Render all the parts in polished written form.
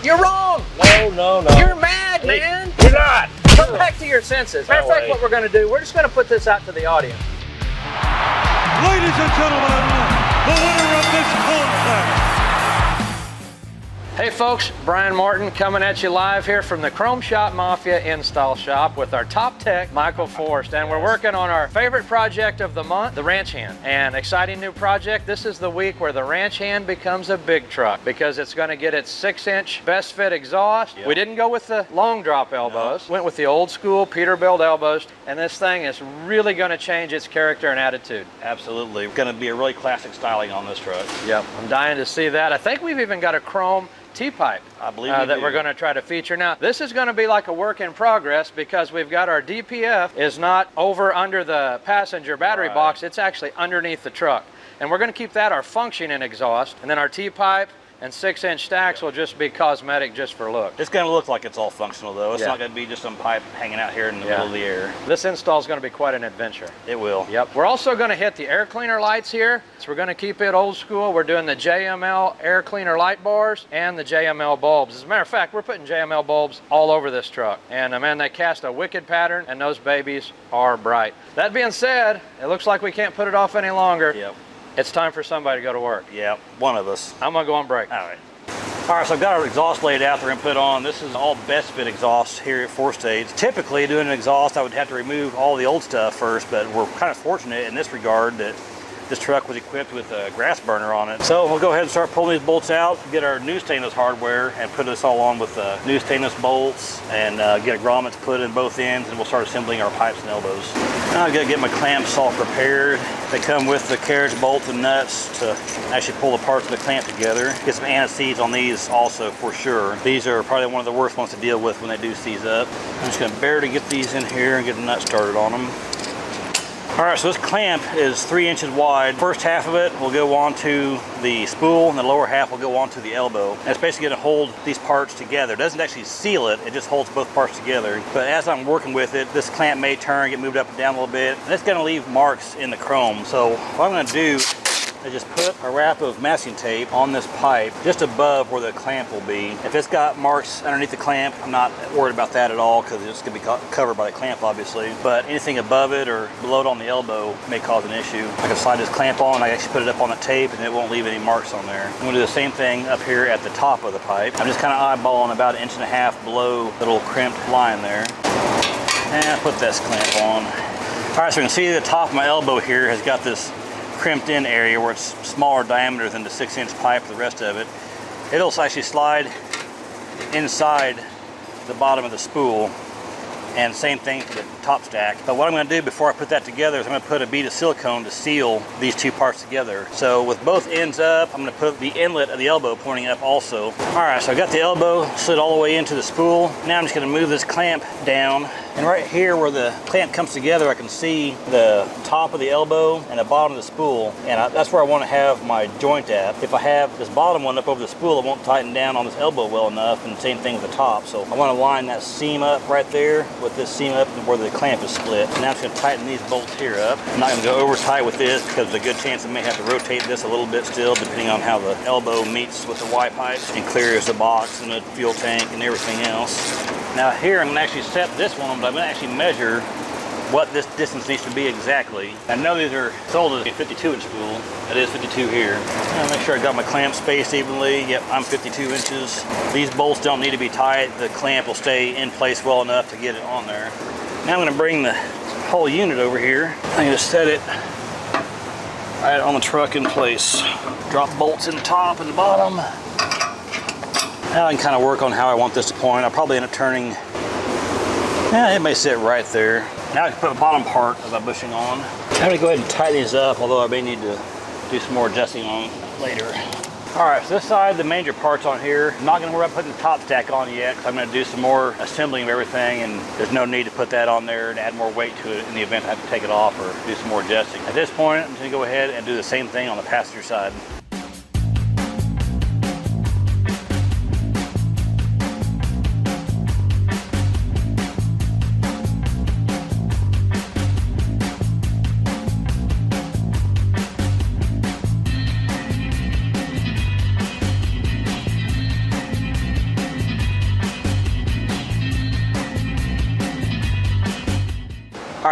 You're wrong. No. You're mad, man. You're not. Come back to your senses. Matter of fact, what we're going to do, we're just going to put this out to the audience. Ladies and gentlemen, the winner of this contest. Hey folks, Bryan Martin coming at you live here from the Chrome Shop Mafia install shop with our top tech, Michael Forst. And we're working on our favorite project of the month, the Ranch Hand. And exciting new project. This is the week where the Ranch Hand becomes a big truck because it's going to get its 6-inch best fit exhaust. Yep. We didn't go with the long drop elbows. Went with the old school Peterbilt elbows. And this thing is really going to change its character and attitude. Absolutely. Going to be a really classic styling on this truck. Yep. I'm dying to see that. I think we've even got a chrome T-pipe that we're going to try to feature. Now, this is going to be like a work in progress because we've got our DPF is not over under the passenger battery box. It's actually underneath the truck. And we're going to keep that our functioning exhaust. And then our T-pipe and 6-inch stacks will just be cosmetic just for look. It's going to look like it's all functional though. It's not going to be just some pipe hanging out here in the middle of the air. This install is going to be quite an adventure. It will. Yep. We're also going to hit the air cleaner lights here. So we're going to keep it old school. We're doing the JML air cleaner light bars and the JML bulbs. As a matter of fact, we're putting JML bulbs all over this truck. And man, they cast a wicked pattern and those babies are bright. That being said, it looks like we can't put it off any longer. Yep. It's time for somebody to go to work. Yeah, one of us. I'm gonna go on break. All right. All right, so I've got our exhaust laid out. We're gonna put on. This is all best fit exhaust here at Forst. Typically, doing an exhaust, I would have to remove all the old stuff first, but we're kind of fortunate in this regard that this truck was equipped with a grass burner on it. So we'll go ahead and start pulling these bolts out, get our new stainless hardware, and put this all on with new stainless bolts, and get a grommets put in both ends, and we'll start assembling our pipes and elbows. Now I've got to get my clamps all prepared. They come with the carriage bolts and nuts to actually pull the parts of the clamp together. Get some anti-seize on these also for sure. These are probably one of the worst ones to deal with when they do seize up. I'm just going to barely get these in here and get the nut started on them. All right, so this clamp is 3 inches wide. First half of it will go onto the spool, and the lower half will go onto the elbow. And it's basically gonna hold these parts together. It doesn't actually seal it, it just holds both parts together. But as I'm working with it, this clamp may turn, get moved up and down a little bit, and it's gonna leave marks in the chrome. So what I'm gonna do is just put a wrap of masking tape on this pipe just above where the clamp will be. If it's got marks underneath the clamp, I'm not worried about that at all because it's going to be covered by the clamp obviously. But anything above it or below it on the elbow may cause an issue. I can slide this clamp on, I actually put it up on the tape and it won't leave any marks on there. I'm going to do the same thing up here at the top of the pipe. I'm just kind of eyeballing about 1.5 inches below the little crimped line there. And I put this clamp on. All right, so you can see the top of my elbow here has got this crimped in area where it's smaller diameter than the 6-inch pipe, the rest of it. It'll actually slide inside the bottom of the spool, and same thing for the top stack. But what I'm going to do before I put that together is I'm going to put a bead of silicone to seal these two parts together. So with both ends up, I'm going to put the inlet of the elbow pointing up also. All right, so I got the elbow slid all the way into the spool. Now I'm just going to move this clamp down. And right here where the clamp comes together, I can see the top of the elbow and the bottom of the spool. And that's where I want to have my joint at. If I have this bottom one up over the spool, it won't tighten down on this elbow well enough, and same thing with the top. So I want to line that seam up right there with this seam up where the clamp is split. Now I'm just going to tighten these bolts here up. I'm not going to go over tight with this because there's a good chance I may have to rotate this a little bit still, depending on how the elbow meets with the Y pipes and clears the box and the fuel tank and everything else. Now here I'm going to actually set this one, but I'm going to actually measure what this distance needs to be exactly. I know these are sold as a 52-inch spool. It is 52 here. I'll make sure I got my clamp spaced evenly. Yep, I'm 52 inches. These bolts don't need to be tight. The clamp will stay in place well enough to get it on there. Now I'm going to bring the whole unit over here. I'm going to set it right on the truck in place. Drop bolts in the top and the bottom. Now I can kind of work on how I want this to point. I'll probably end up turning, it may sit right there. Now I can put the bottom part of my bushing on. I'm going to go ahead and tighten these up, although I may need to do some more adjusting on later. All right, so this side, the major parts on here, I'm not going to worry about putting the top stack on yet, because I'm going to do some more assembling of everything, and there's no need to put that on there and add more weight to it in the event I have to take it off or do some more adjusting. At this point, I'm just going to go ahead and do the same thing on the passenger side.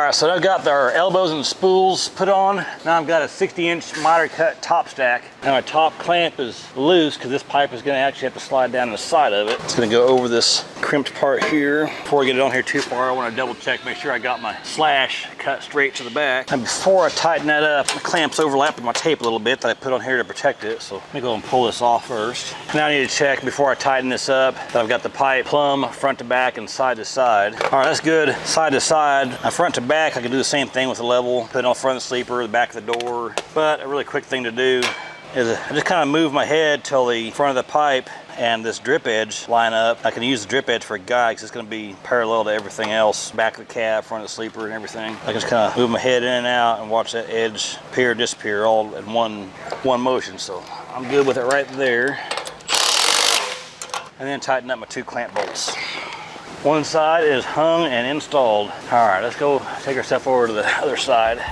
right, so I've got our elbows and spools put on. Now I've got a 60-inch miter cut top stack. Now my top clamp is loose because this pipe is going to actually have to slide down the side of it. It's going to go over this crimped part here. Before I get it on here too far, I want to double check, make sure I got my slash cut straight to the back. And before I tighten that up, the clamp's overlapping my tape a little bit that I put on here to protect it. So let me go and pull this off first. Now I need to check before I tighten this up that I've got the pipe plumb front to back and side to side. All right, that's good. Side to side. Now front to back, I can do the same thing with the level, put it on front of the sleeper, the back of the door. But a really quick thing to do is I just kind of move my head till the front of the pipe and this drip edge line up. I can use the drip edge for a guide because it's going to be parallel to everything else, back of the cab, front of the sleeper, and everything. I can just kind of move my head in and out and watch that edge appear, disappear, all in one motion. So I'm good with it right there. And then tighten up my 2 clamp bolts. One side is hung and installed. All right, let's go take our stuff over to the other side.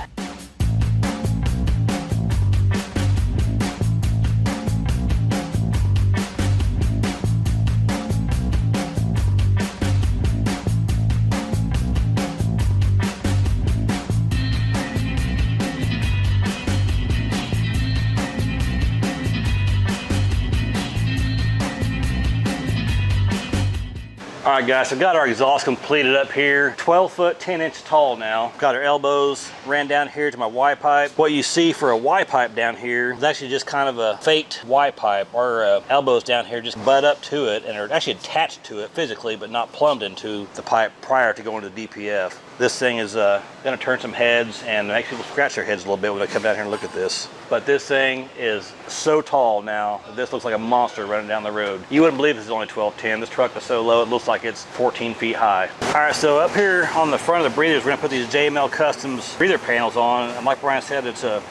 All right guys, so got our exhaust completed up here. 12 foot, 10 inches tall now. Got our elbows ran down here to my Y pipe. What you see for a Y pipe down here is actually just kind of a faked Y pipe. Our elbows down here just butt up to it and are actually attached to it physically, but not plumbed into the pipe prior to going to the DPF. This thing is gonna turn some heads and make people scratch their heads a little bit when they come down here and look at this. But this thing is so tall now, this looks like a monster running down the road. You wouldn't believe this is only 1210. This truck is so low, it looks like it's 14 feet high. All right, so up here on the front of the breathers, we're gonna put these JML Customs breather panels on. And like Bryan said, it's a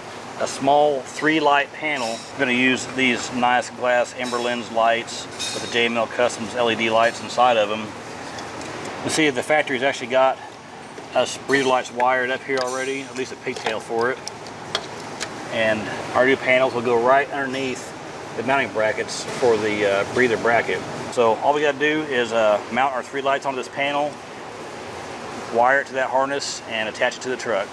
small 3-light panel. I'm gonna use these nice glass Ember lens lights with the JML Customs LED lights inside of them. You see the factory's actually got us breather lights wired up here already, at least a pigtail for it. And our new panels will go right underneath the mounting brackets for the breather bracket. So all we gotta do is mount our 3 lights onto this panel, wire it to that harness, and attach it to the truck.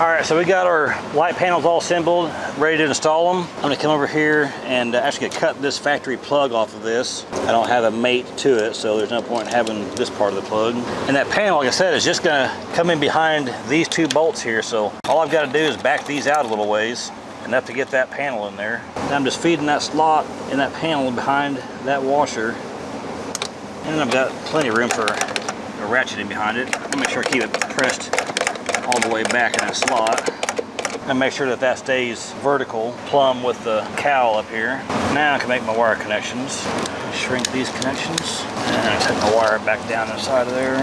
All right, so we got our light panels all assembled, ready to install them. I'm gonna come over here and actually cut this factory plug off of this. I don't have a mate to it, so there's no point in having this part of the plug. And that panel, like I said, is just gonna come in behind these 2 bolts here. So all I've gotta do is back these out a little ways, enough to get that panel in there. And I'm just feeding that slot in that panel behind that washer. And then I've got plenty of room for a ratcheting behind it. I'll make sure I keep it pressed all the way back in that slot and make sure that that stays vertical, plumb with the cowl up here. Now I can make my wire connections. Shrink these connections and I take my wire back down inside of there.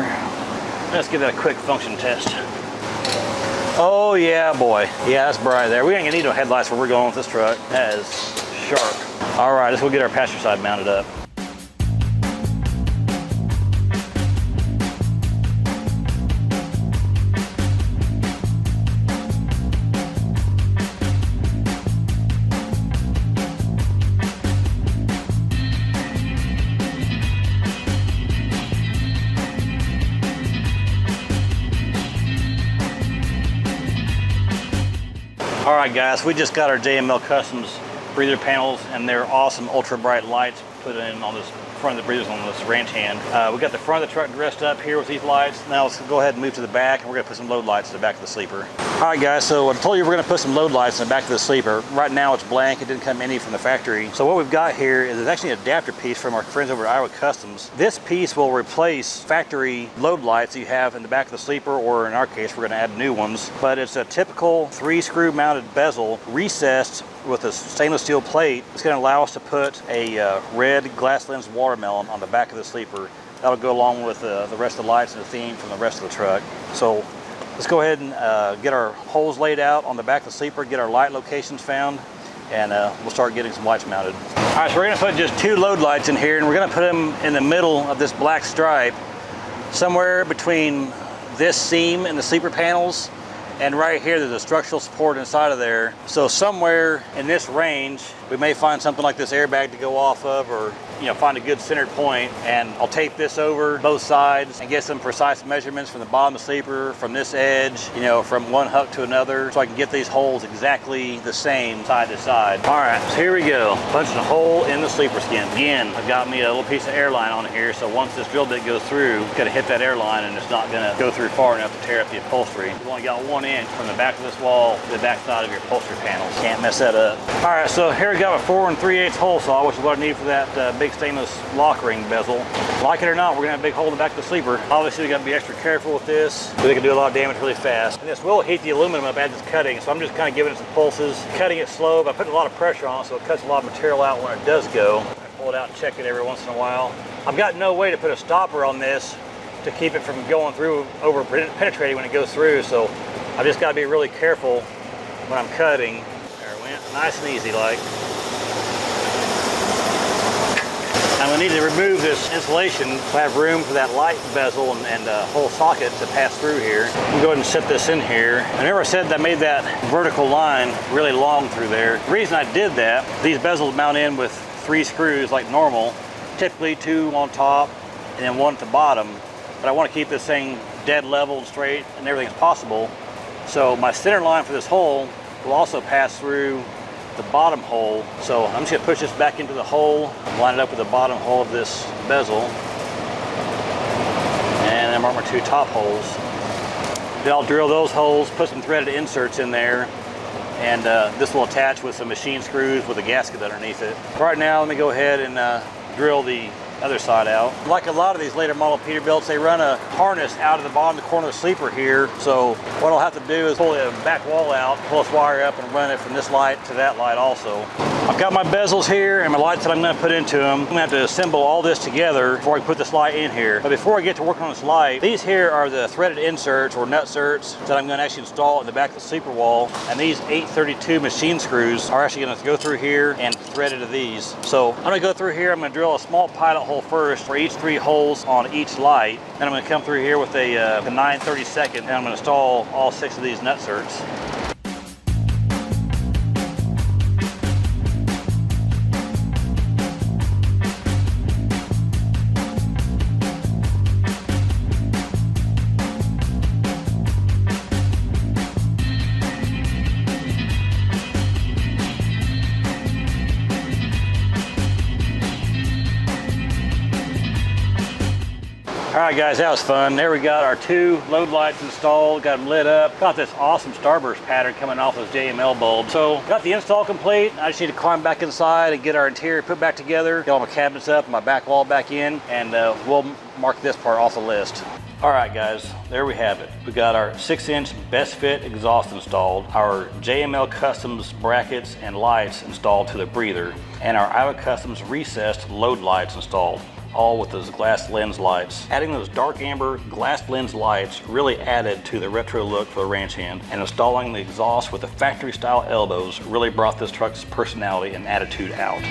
Let's give that a quick function test. Oh yeah, boy. Yeah, that's bright there. We ain't gonna need no headlights where we're going with this truck. That is sharp. All right, let's go get our passenger side mounted up. All right guys, we just got our JML Customs breather panels and their awesome ultra bright lights put in on this front of the breathers on this ranch hand. We got the front of the truck dressed up here with these lights. Now let's go ahead and move to the back and we're gonna put some load lights in the back of the sleeper. All right guys, so I told you we're gonna put some load lights in the back of the sleeper. Right now it's blank, it didn't come any from the factory. So what we've got here is actually an adapter piece from our friends over at Iowa Customs. This piece will replace factory load lights that you have in the back of the sleeper, or in our case, we're gonna add new ones. But it's a typical 3-screw mounted bezel recessed with a stainless steel plate. It's gonna allow us to put a red glass lens watermelon on the back of the sleeper. That'll go along with the rest of the lights and the theme from the rest of the truck. So let's go ahead and get our holes laid out on the back of the sleeper, get our light locations found, and we'll start getting some lights mounted. All right, so we're gonna put just 2 load lights in here, and we're gonna put them in the middle of this black stripe, somewhere between this seam and the sleeper panels, and right here there's a structural support inside of there. So somewhere in this range, we may find something like this airbag to go off of, or find a good centered point. And I'll tape this over both sides and get some precise measurements from the bottom of the sleeper, from this edge, from one huck to another, so I can get these holes exactly the same side to side. All right, so here we go. Punching a hole in the sleeper skin. Again, I've got me a little piece of airline on here, so once this drill bit goes through, it's gonna hit that airline and it's not gonna go through far enough to tear up the upholstery. You've only got 1 inch from the back of this wall to the back side of your upholstery panels. Can't mess that up. All right, so here we got a 4 3/8 hole saw, which is what I need for that big stainless lock ring bezel. Like it or not, we're gonna have a big hole in the back of the sleeper. Obviously, we gotta be extra careful with this, because it can do a lot of damage really fast. And this will heat the aluminum up as it's cutting, so I'm just kind of giving it some pulses, cutting it slow, but putting a lot of pressure on it, so it cuts a lot of material out when it does go. I pull it out and check it every once in a while. I've got no way to put a stopper on this to keep it from going through, over penetrating when it goes through, so I've just got to be really careful when I'm cutting. There it went, nice and easy like. I'm going to need to remove this insulation to have room for that light bezel and whole socket to pass through here. We'll go ahead and set this in here. I never said that I made that vertical line really long through there. The reason I did that, these bezels mount in with 3 screws like normal, typically 2 on top and then 1 at the bottom. But I want to keep this thing dead level and straight and everything as possible. So my center line for this hole will also pass through the bottom hole. So I'm just gonna push this back into the hole, line it up with the bottom hole of this bezel, and then mark my 2 top holes. Then I'll drill those holes, put some threaded inserts in there, and this will attach with some machine screws with a gasket underneath it. Right now, let me go ahead and drill the other side out. Like a lot of these later model Peterbilts, they run a harness out of the bottom of the corner of the sleeper here. So what I'll have to do is pull the back wall out, pull this wire up and run it from this light to that light also. I've got my bezels here and my lights that I'm going to put into them. I'm going to have to assemble all this together before I put this light in here. But before I get to work on this light, these here are the threaded inserts or nut certs that I'm going to actually install in the back of the sleeper wall. And these 832 machine screws are actually going to go through here and thread into these. So I'm going to go through here. I'm going to drill a small pilot hole first for each 3 holes on each light. Then I'm going to come through here with a 9/32 and I'm going to install all 6 of these nut certs. All right guys, that was fun. There we got our 2 load lights installed, got them lit up. Got this awesome starburst pattern coming off this JML bulb. So got the install complete. I just need to climb back inside and get our interior put back together, get all my cabinets up and my back wall back in, and we'll mark this part off the list. All right guys, there we have it. We got our 6-inch best fit exhaust installed, our JML Customs brackets and lights installed to the breather, and our Iowa Customs recessed load lights installed, all with those glass lens lights. Adding those dark amber glass lens lights really added to the retro look for the ranch hand, and installing the exhaust with the factory style elbows really brought this truck's personality and attitude out.